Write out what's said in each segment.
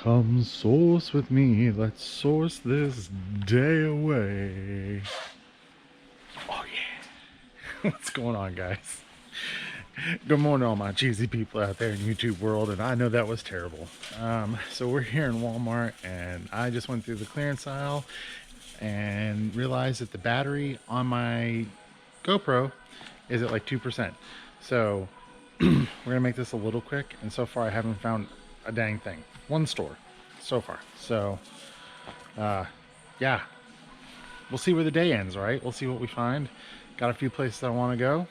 Come source with me, let's source this day away. Oh yeah. What's going on, guys? Good morning, all my cheesy people out there in YouTube world, and I know that was terrible. So we're here in Walmart, and I just went through the clearance aisle and realized that the battery on my GoPro is at like 2%. So we're gonna make this a little quick, and so far I haven't found a dang thing. One store so far. So yeah, we'll see where the day ends, right? We'll see what we find. Got a few places I want to go.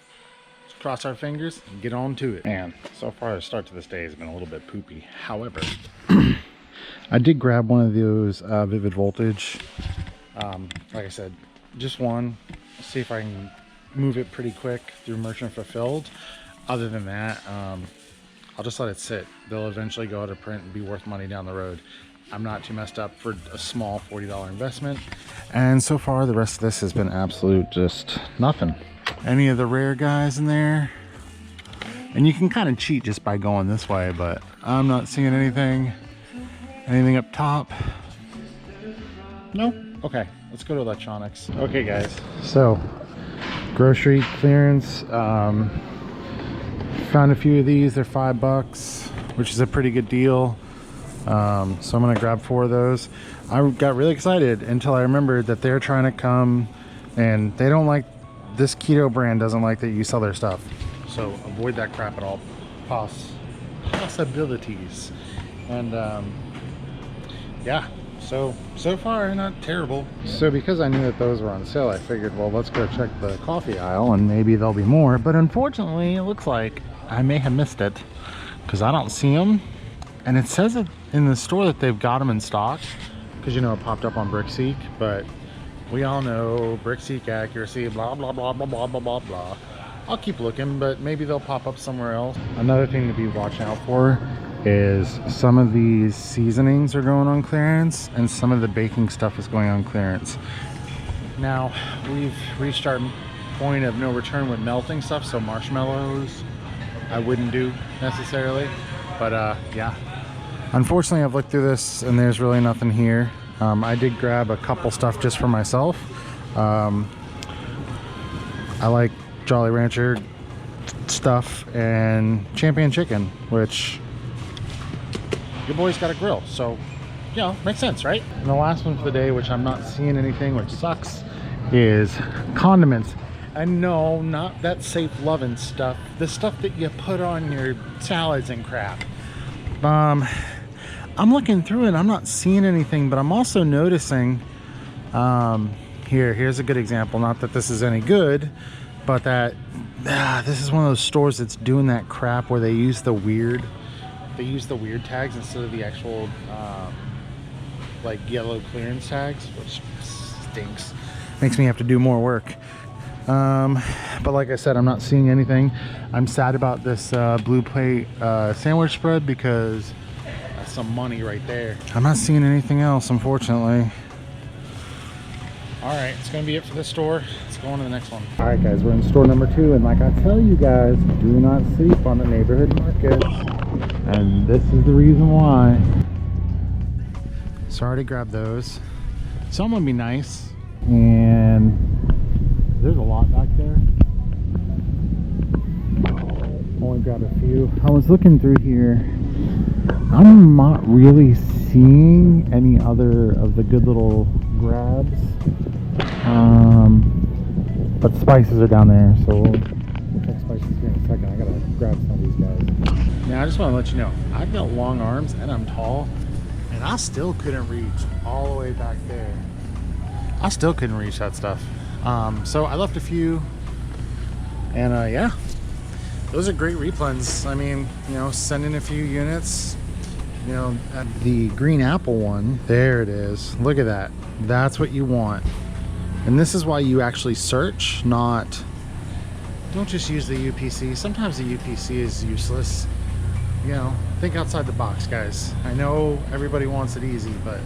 Let's cross our fingers and get on to it. Man, so far the start to this day has been a little bit poopy. However, I did grab one of those Vivid Voltage. Like I said, just one. See if I can move it pretty quick through Merchant Fulfilled. Other than that, I'll just let it sit. They'll eventually go out of print and be worth money down the road. I'm not too messed up for a small $40 investment. And so far, the rest of this has been absolute just nothing. Any of the rare guys in there? And you can kind of cheat just by going this way, but I'm not seeing anything. Anything up top? No? Okay, let's go to electronics. Okay, guys, so grocery clearance. Found a few of these. They're $5, which is a pretty good deal. So I'm gonna grab 4 of those. I got really excited until I remembered that they're trying to come, and they don't like, this keto brand doesn't like that you sell their stuff. So avoid that crap at all possibilities. And yeah, so far not terrible. So because I knew that those were on sale, I figured, well, let's go check the coffee aisle and maybe there'll be more. But unfortunately, it looks like I may have missed it because I don't see them. And it says it in the store that they've got them in stock, because you know it popped up on BrickSeek, but we all know BrickSeek accuracy, blah blah blah blah blah blah blah blah. I'll keep looking, but maybe they'll pop up somewhere else. Another thing to be watching out for is some of these seasonings are going on clearance, and some of the baking stuff is going on clearance. Now we've reached our point of no return with melting stuff, so marshmallows I wouldn't do necessarily, but yeah. Unfortunately, I've looked through this and there's really nothing here. I did grab a couple stuff just for myself. I like Jolly Rancher stuff and Champion Chicken, which your boy's got a grill, so you know, makes sense, right? And the last one for the day, which I'm not seeing anything, which sucks, is condiments. And no, not that safe loving stuff, the stuff that you put on your salads and crap. I'm looking through it, I'm not seeing anything, but I'm also noticing here's a good example, not that this is any good, but that this is one of those stores that's doing that crap where they use the weird tags instead of the actual like yellow clearance tags, which stinks. Makes me have to do more work. But like I said, I'm not seeing anything. I'm sad about this blue plate sandwich spread, because that's some money right there. I'm not seeing anything else, unfortunately. All right, it's gonna be it for this store. Let's go on to the next one. All right, guys, we're in store number 2, and like I tell you guys, do not sleep on the neighborhood market, and this is the reason why. So I already grabbed those. Some would be nice, and there's a lot back there. Only grabbed a few. I was looking through here. I'm not really seeing any other of the good little grabs. But spices are down there, so we'll check spices here in a second. I gotta grab some of these guys. Now I just want to let you know, I've got long arms and I'm tall, and I still couldn't reach all the way back there. I still couldn't reach that stuff. So I left a few, and yeah, those are great replens. I mean, you know, send in a few units. You know, the green apple one, there it is. Look at that. That's what you want. And this is why you actually search, don't just use the UPC. Sometimes the UPC is useless. You know, think outside the box, guys. I know everybody wants it easy, but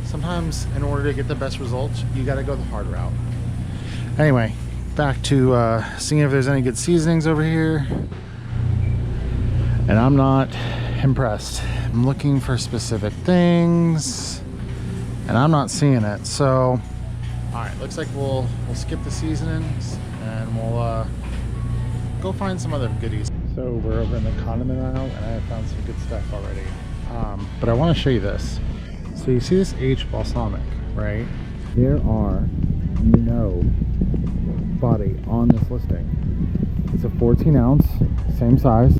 sometimes in order to get the best results, you got to go the hard route. Anyway, back to seeing if there's any good seasonings over here. And I'm not impressed. I'm looking for specific things and I'm not seeing it. So, all right, looks like we'll skip the seasonings and we'll go find some other goodies. So we're over in the condiment aisle and I have found some good stuff already. But I want to show you this. So you see this H balsamic, right? There are no body on this listing. It's a 14 ounce, same size.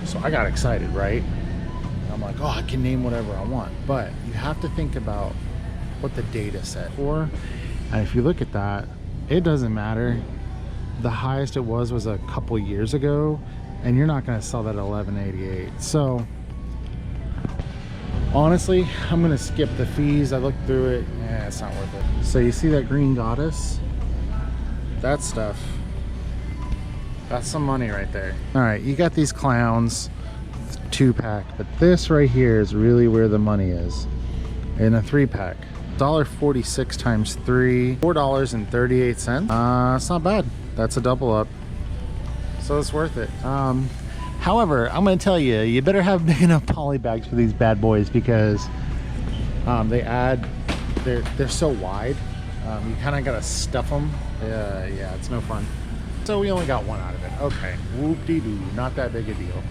So I got excited, right? I'm like, oh, I can name whatever I want. But you have to think about what the data set for. And if you look at that, it doesn't matter. The highest it was a couple years ago, and you're not going to sell that at $11.88. So honestly, I'm going to skip the fees. I looked through it. It's not worth it. So you see that green goddess? That stuff. That's some money right there. All right, you got these clowns, 2-pack, but this right here is really where the money is. In a 3-pack. $1.46 times 3, $4.38. It's not bad. That's a double up. So it's worth it. However, I'm gonna tell you, you better have big enough poly bags for these bad boys because they're so wide. You kind of gotta stuff them. Yeah, it's no fun. So we only got one out of it. Okay, whoop-de-doo, not that big a deal.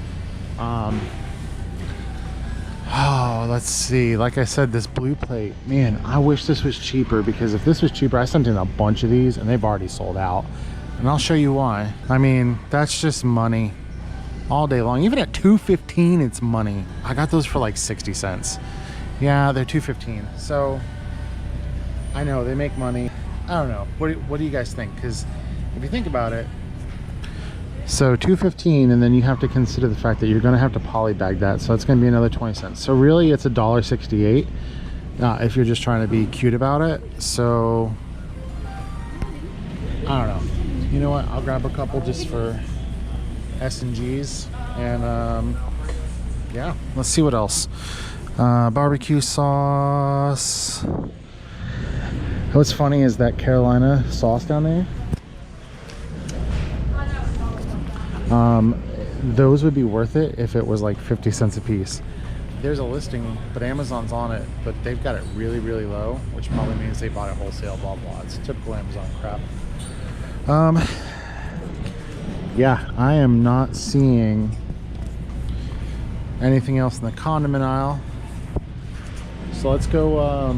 Oh, let's see. Like I said, this blue plate, man, I wish this was cheaper because if this was cheaper, I sent in a bunch of these and they've already sold out. And I'll show you why. I mean, that's just money all day long. Even at $2.15, it's money. I got those for like 60 cents. Yeah, they're $2.15. So I know they make money. I don't know. What do you guys think? Because if you think about it, so $2.15, and then you have to consider the fact that you're going to have to poly bag that, so it's going to be another 20 cents. So really, it's $1.68 if you're just trying to be cute about it. So I don't know. You know what? I'll grab a couple just for S&Gs, and yeah, let's see what else. Barbecue sauce. What's funny is that Carolina sauce down there. Those would be worth it if it was like 50 cents a piece. There's a listing, but Amazon's on it, but they've got it really, really low, which probably means they bought it wholesale, blah, blah. It's typical Amazon crap. Yeah, I am not seeing anything else in the condiment aisle. So let's go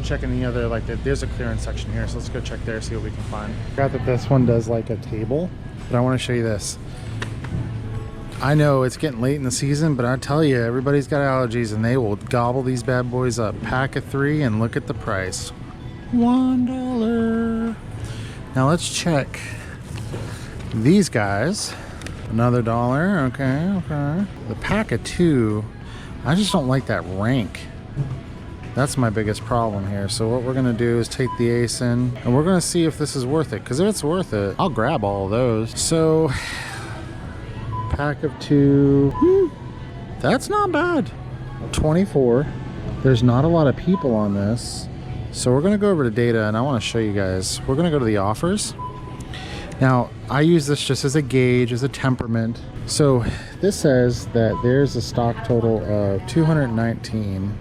check in the other, like there's a clearance section here, so let's go check there, see what we can find. I forgot that this one does like a table, but I want to show you this. I know it's getting late in the season, but I tell you, everybody's got allergies and they will gobble these bad boys up. Pack of 3, and look at the price. $1. Now let's check these guys. Another $1. Okay. The pack of 2, I just don't like that rank. That's my biggest problem here. So what we're gonna do is take the ace in and we're gonna see if this is worth it, because if it's worth it, I'll grab all of those. So pack of 2, that's not bad. 24. There's not a lot of people on this, so we're gonna go over to data and I want to show you guys. We're gonna go to the offers. Now I use this just as a gauge, as a temperament. So this says that there's a stock total of 219,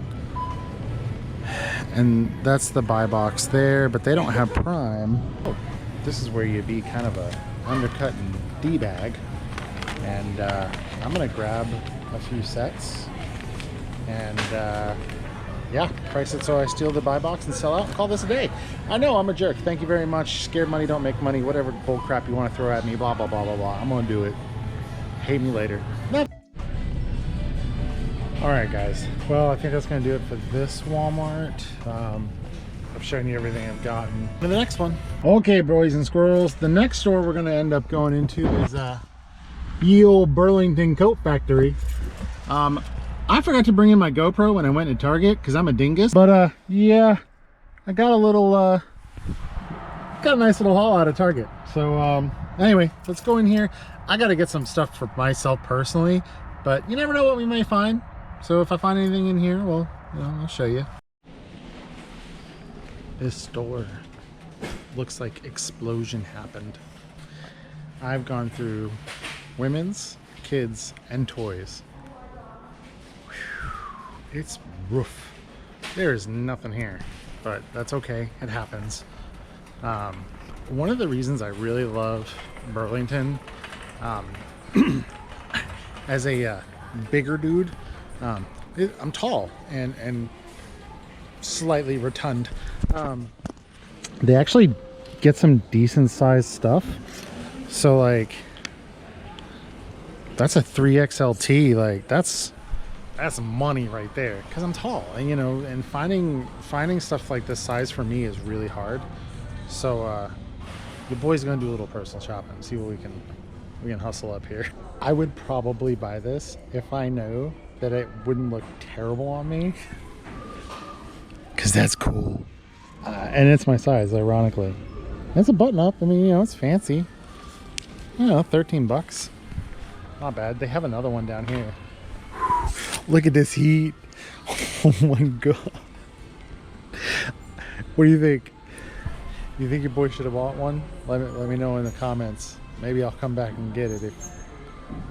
and that's the buy box there, but they don't have Prime. Oh, this is where you'd be kind of a undercutting D-bag. And I'm gonna grab a few sets and yeah, price it so I steal the buy box and sell out and call this a day. I know I'm a jerk. Thank you very much. Scared money don't make money. Whatever bull crap you want to throw at me, blah, blah, blah, blah, blah. I'm gonna do it. Hate me later. No. All right, guys. Well, I think that's gonna do it for this Walmart. I've shown you everything I've gotten. For the next one. Okay, boys and squirrels. The next store we're gonna end up going into is ye old Burlington coat factory. I forgot to bring in my GoPro when I went to Target because I'm a dingus. But yeah, I got a little got a nice little haul out of Target. So anyway, let's go in here. I got to get some stuff for myself personally, but you never know what we may find. So if I find anything in here, well, you know, I'll show you. This store looks like explosion happened. I've gone through women's, kids and toys. Whew. It's rough. There is nothing here, but that's okay. It happens. One of the reasons I really love Burlington, as a bigger dude, I'm tall and slightly rotund. They actually get some decent sized stuff. So like, that's a 3XLT. Like that's money right there, because I'm tall, and you know, and finding stuff like this size for me is really hard. So the boy's gonna do a little personal shopping, see what we can hustle up here. I would probably buy this if I know that it wouldn't look terrible on me, because that's cool. And it's my size, ironically. It's a button up. I mean, you know, it's fancy. You know, 13 bucks. Not bad. They have another one down here. Look at this heat. Oh my god. What do you think? You think your boy should have bought one? Let me know in the comments. Maybe I'll come back and get it if,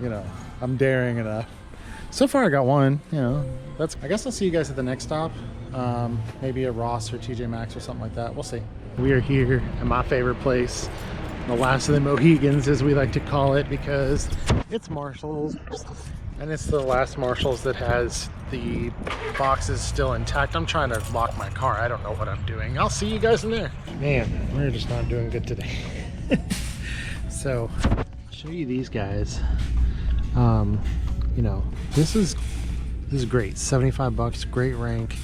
you know, I'm daring enough. So far I got one, you know. I guess I'll see you guys at the next stop. Maybe a Ross or TJ Maxx or something like that. We'll see. We are here at my favorite place, the last of the Mohegans, as we like to call it, because it's Marshall's, and it's the last Marshall's that has the boxes still intact. I'm trying to lock my car. I don't know what I'm doing. I'll see you guys in there. Man, we're just not doing good today. So I'll show you these guys. You know, this is great. 75 bucks, great rank.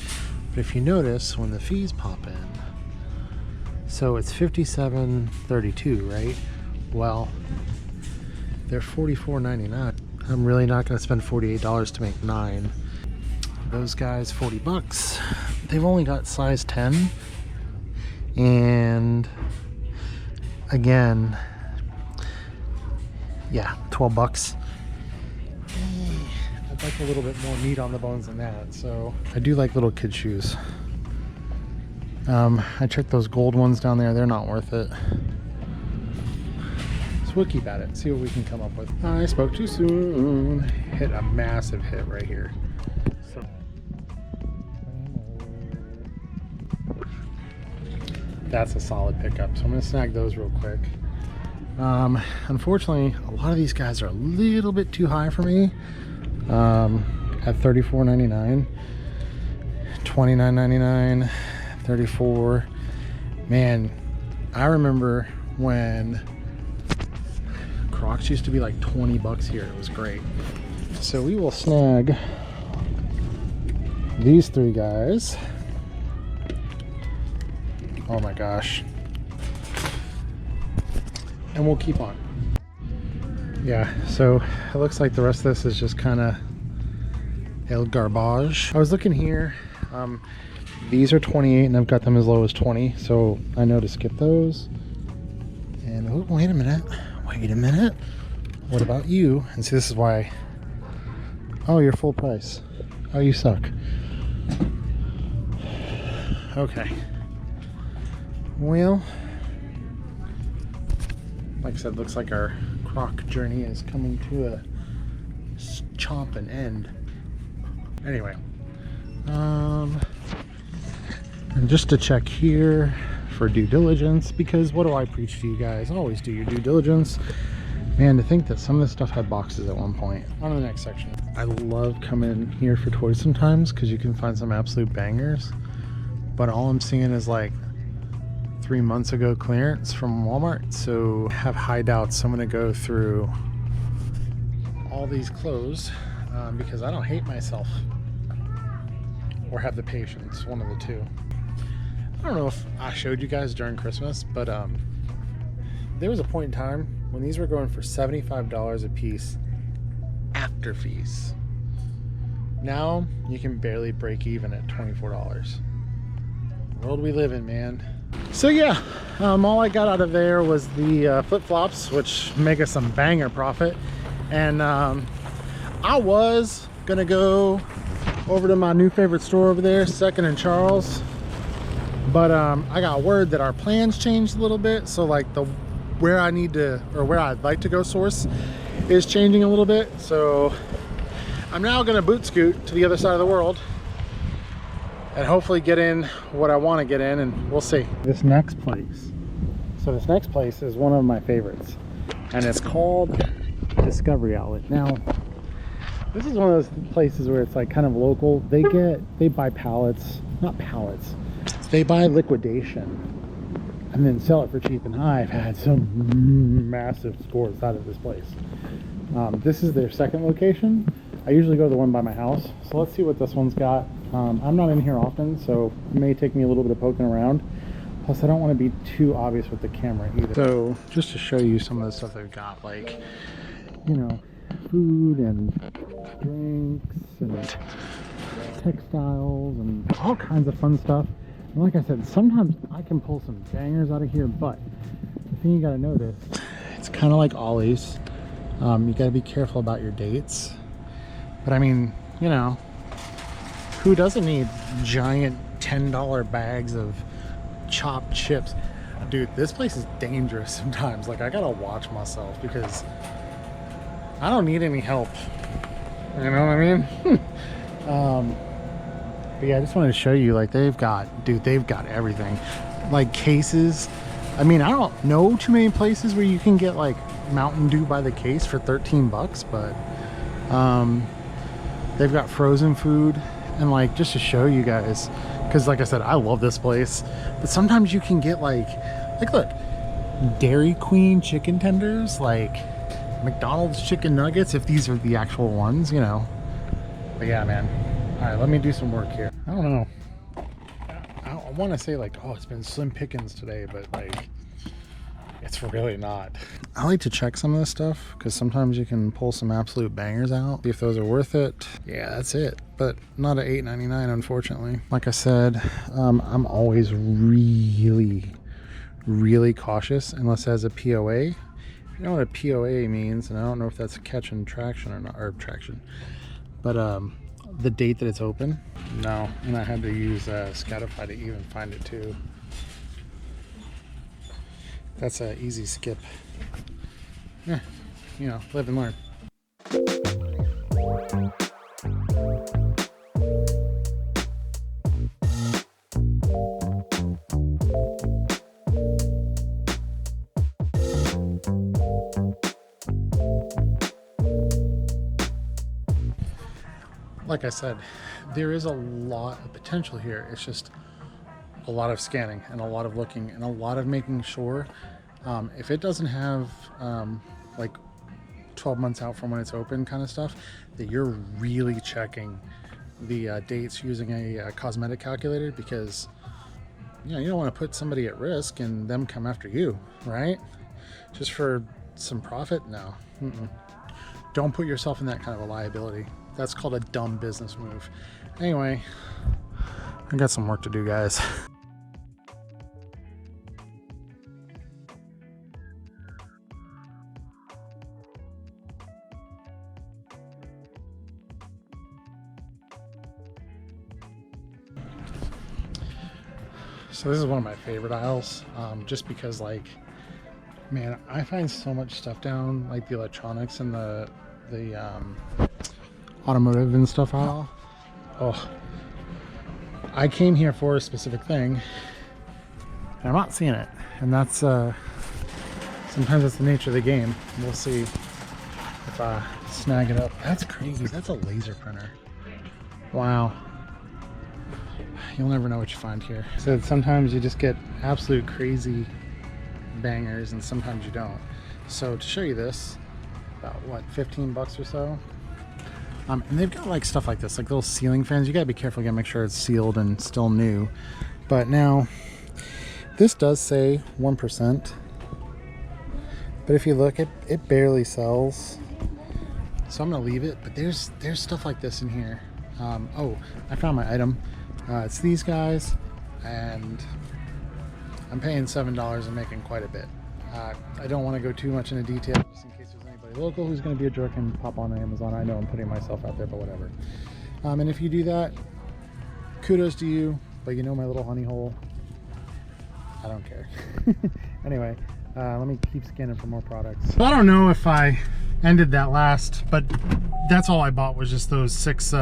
But if you notice, when the fees pop in, so it's $57.32, right? Well, they're $44.99. I'm really not going to spend $48 to make 9. Those guys, 40 bucks. They've only got size 10. And again, yeah, 12 bucks. I'd like a little bit more meat on the bones than that. So I do like little kid shoes. I checked those gold ones down there. They're not worth it. So we'll keep at it. See what we can come up with. I spoke too soon. Hit a massive hit right here. So that's a solid pickup. So I'm going to snag those real quick. Unfortunately, a lot of these guys are a little bit too high for me. At $34.99, $29.99, $34. Man, I remember when Crocs used to be like 20 bucks here. It was great. So we will snag these 3 guys. Oh my gosh. And we'll keep on. Yeah, so it looks like the rest of this is just kind of el garbage. I was looking here. These are 28 and I've got them as low as 20, so I know to skip those. And oh, wait a minute. What about you? And see, this is why. Oh, you're full price. Oh, you suck. Okay. Well, like I said, looks like our Croc journey is coming to a chomping end. Anyway, and just to check here for due diligence, because what do I preach to you guys? Always do your due diligence. Man, to think that some of this stuff had boxes at one point. On to the next section. I love coming here for toys sometimes because you can find some absolute bangers, but all I'm seeing is like 3 months ago clearance from Walmart. So I have high doubts I'm gonna go through all these clothes because I don't hate myself or have the patience, one of the two. I don't know if I showed you guys during Christmas, but there was a point in time when these were going for $75 a piece after fees. Now you can barely break even at $24. The world we live in, man. So yeah, all I got out of there was the flip-flops, which make us some banger profit. And I was gonna go over to my new favorite store over there, Second and Charles, but I got word that our plans changed a little bit. So like where I'd like to go source is changing a little bit. So I'm now gonna boot scoot to the other side of the world and hopefully get in what I want to get in, and we'll see. This next place. So this next place is one of my favorites, and it's called Discovery Outlet. Now, this is one of those places where it's like kind of local. They buy pallets, not pallets. They buy liquidation and then sell it for cheap. And I've had some massive scores out of this place. This is their second location. I usually go to the one by my house. So let's see what this one's got. I'm not in here often, so it may take me a little bit of poking around. Plus, I don't want to be too obvious with the camera either. So just to show you some of the stuff they've got, like, you know, food and drinks and textiles and all kinds of fun stuff. And like I said, sometimes I can pull some bangers out of here, but the thing you got to notice, it's kind of like Ollie's. You got to be careful about your dates. But I mean, you know, who doesn't need giant $10 bags of chopped chips? Dude, this place is dangerous sometimes. Like, I gotta watch myself because I don't need any help. You know what I mean? But yeah, I just wanted to show you, like, they've got everything. Like cases. I mean, I don't know too many places where you can get like Mountain Dew by the case for 13 bucks, but they've got frozen food. And like, just to show you guys, because like I said, I love this place, but sometimes you can get like look, Dairy Queen chicken tenders, like McDonald's chicken nuggets, if these are the actual ones, you know. But yeah, man. All right, let me do some work here. I don't know. I want to say like, oh, it's been slim pickings today, but like, it's really not. I like to check some of this stuff because sometimes you can pull some absolute bangers out. See if those are worth it. Yeah, that's it. But not at $8.99, unfortunately. Like I said, I'm always really cautious unless it has a POA. You know what a POA means, and I don't know if that's catching traction or not, or traction. But the date that it's open. No, and I had to use Scatify to even find it too. That's an easy skip. Yeah, you know, live and learn. Like I said, there is a lot of potential here. It's just a lot of scanning and a lot of looking and a lot of making sure if it doesn't have like 12 months out from when it's open kind of stuff, that you're really checking the dates using a cosmetic calculator, because you know, you don't want to put somebody at risk and them come after you, right? Just for some profit? No. Don't put yourself in that kind of a liability. That's called a dumb business move. Anyway, I got some work to do, guys. So this is one of my favorite aisles, just because, like, man, I find so much stuff down, like the electronics and the automotive and stuff aisle. Oh, I came here for a specific thing, and I'm not seeing it, and that's sometimes that's the nature of the game. We'll see if I snag it up. That's crazy. That's a laser printer. Wow. You'll never know what you find here. So sometimes you just get absolute crazy bangers and sometimes you don't. So to show you this, about what, 15 bucks or so. And they've got like stuff like this, like little ceiling fans. You gotta be careful, you gotta make sure it's sealed and still new. But now, this does say 1%. But if you look, it barely sells. So I'm gonna leave it, but there's stuff like this in here. Oh, I found my item. It's these guys, and I'm paying $7 and making quite a bit. I don't want to go too much into detail, just in case there's anybody local who's going to be a jerk and pop on Amazon. I know I'm putting myself out there, but whatever. And if you do that, kudos to you, but you know my little honey hole, I don't care. Anyway, let me keep scanning for more products. I don't know if I ended that last, but that's all I bought was just those 6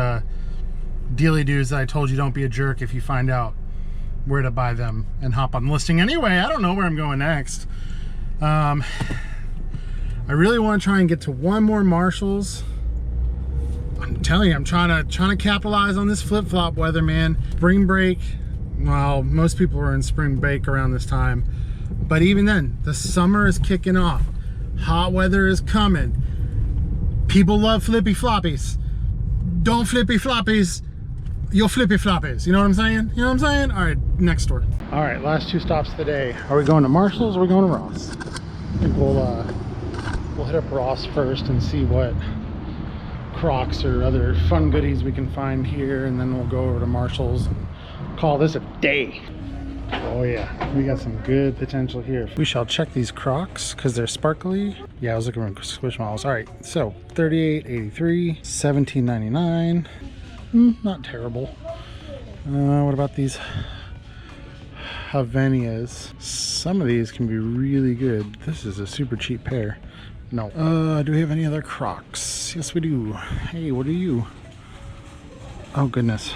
dealy doos that I told you don't be a jerk if you find out where to buy them and hop on the listing. Anyway, I don't know where I'm going next. I really want to try and get to one more Marshalls. I'm telling you, I'm trying to capitalize on this flip-flop weather, man. Spring break, well, most people are in spring break around this time, but even then, the summer is kicking off. Hot weather is coming. People love flippy floppies. Don't flippy floppies. You'll flippy floppies. You know what I'm saying? You know what I'm saying? All right, next store. All right, last 2 stops of the day. Are we going to Marshalls or are we going to Ross? I think we'll hit up Ross first and see what Crocs or other fun goodies we can find here, and then we'll go over to Marshalls and call this a day. Oh yeah, we got some good potential here. We shall check these Crocs because they're sparkly. Yeah, I was looking for Squishmallows. All right, so $38.83, $17.99. Not terrible. What about these Havanias? Some of these can be really good. This is a super cheap pair. No. Do we have any other Crocs? Yes, we do. Hey, what are you? Oh, goodness.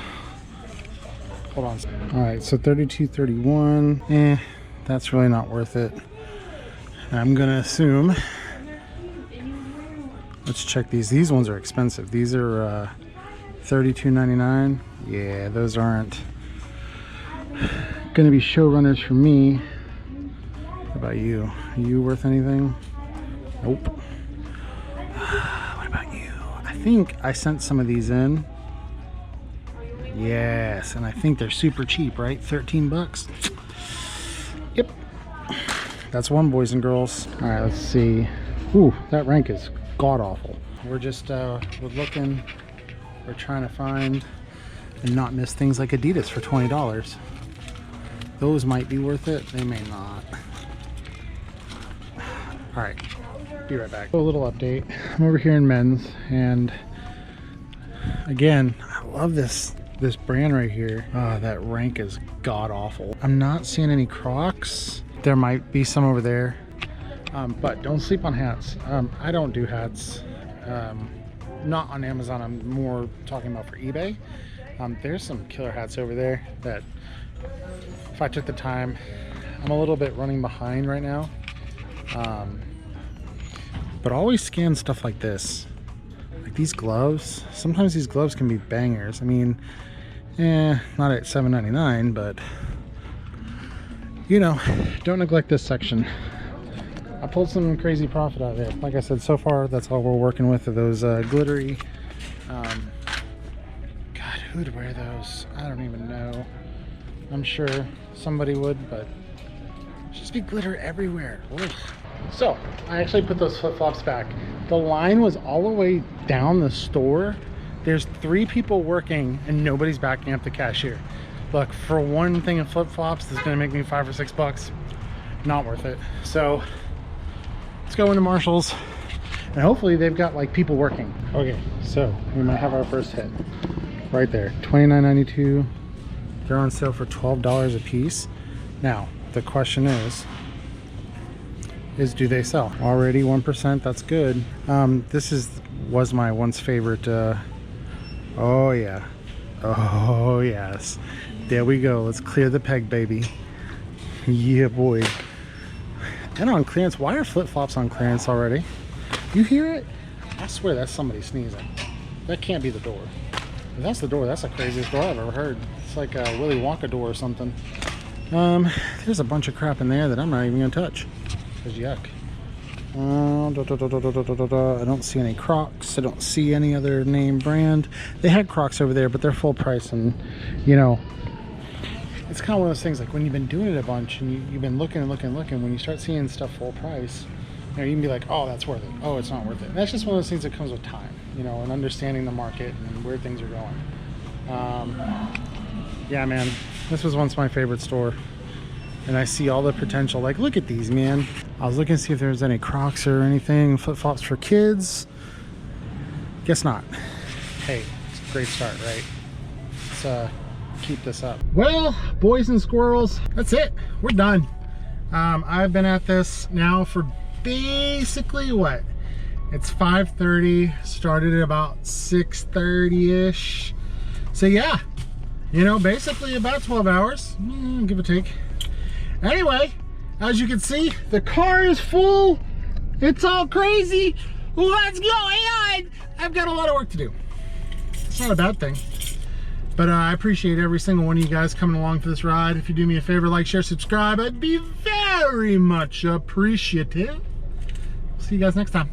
Hold on. All right, so $32.31. That's really not worth it. I'm going to assume. Let's check these. These ones are expensive. These are $32.99. Yeah, those aren't going to be showrunners for me. What about you? Are you worth anything? Nope. What about you? I think I sent some of these in. Yes, and I think they're super cheap, right? 13 bucks. Yep. That's one, boys and girls. All right, let's see. Ooh, that rank is god-awful. We're just, we're looking, we're trying to find and not miss things like Adidas for $20. Those might be worth it. They may not. All right. Be right back. A little update. I'm over here in men's, and again, I love this brand right here. That rank is god awful. I'm not seeing any Crocs. There might be some over there, but don't sleep on hats. I don't do hats. Not on Amazon. I'm more talking about for eBay. There's some killer hats over there that if I took the time, I'm a little bit running behind right now. But always scan stuff like this, like these gloves. Sometimes these gloves can be bangers. I mean, not at $7.99, but you know, don't neglect this section. I pulled some crazy profit out of it. Like I said, so far that's all we're working with are those glittery. God, who'd wear those? I don't even know. I'm sure somebody would, but just be glitter everywhere. Ugh. So I actually put those flip-flops back. The line was all the way down the store. There's 3 people working and nobody's backing up the cashier. Look, for one thing of flip-flops that's gonna make me $5 or $6, not worth it. So let's go into Marshalls and hopefully they've got like people working. Okay, so we might have our first hit right there. $29.92. They're on sale for $12 a piece. Now the question is do they sell? Already 1%, that's good. This was my once favorite. Oh yeah, oh yes, there we go. Let's clear the peg, baby. Yeah, boy. And on clearance. Why are flip-flops on clearance already? You hear it? I swear that's somebody sneezing. That can't be the door. If that's the door, that's the craziest door I've ever heard. It's like a Willy Wonka door or something. There's a bunch of crap in there that I'm not even gonna touch. Because yuck. I don't see any Crocs. I don't see any other name brand. They had Crocs over there, but they're full price, and you know, it's kind of one of those things like when you've been doing it a bunch and you've been looking and looking and looking, when you start seeing stuff full price, you know, you can be like, oh, that's worth it. Oh, it's not worth it. And that's just one of those things that comes with time, you know, and understanding the market and where things are going. Yeah, man, this was once my favorite store. And I see all the potential. Like, look at these, man. I was looking to see if there's any Crocs or anything, flip-flops for kids. Guess not. Hey, it's a great start, right? Let's keep this up. Well, boys and squirrels, that's it. We're done. I've been at this now for basically, what, It's 5:30, started at about 6:30-ish. So yeah, you know, basically about 12 hours, give or take. Anyway, as you can see, the car is full. It's all crazy. What's going on? I've got a lot of work to do. It's not a bad thing. But I appreciate every single one of you guys coming along for this ride. If you do me a favor, like, share, subscribe, I'd be very much appreciative. See you guys next time.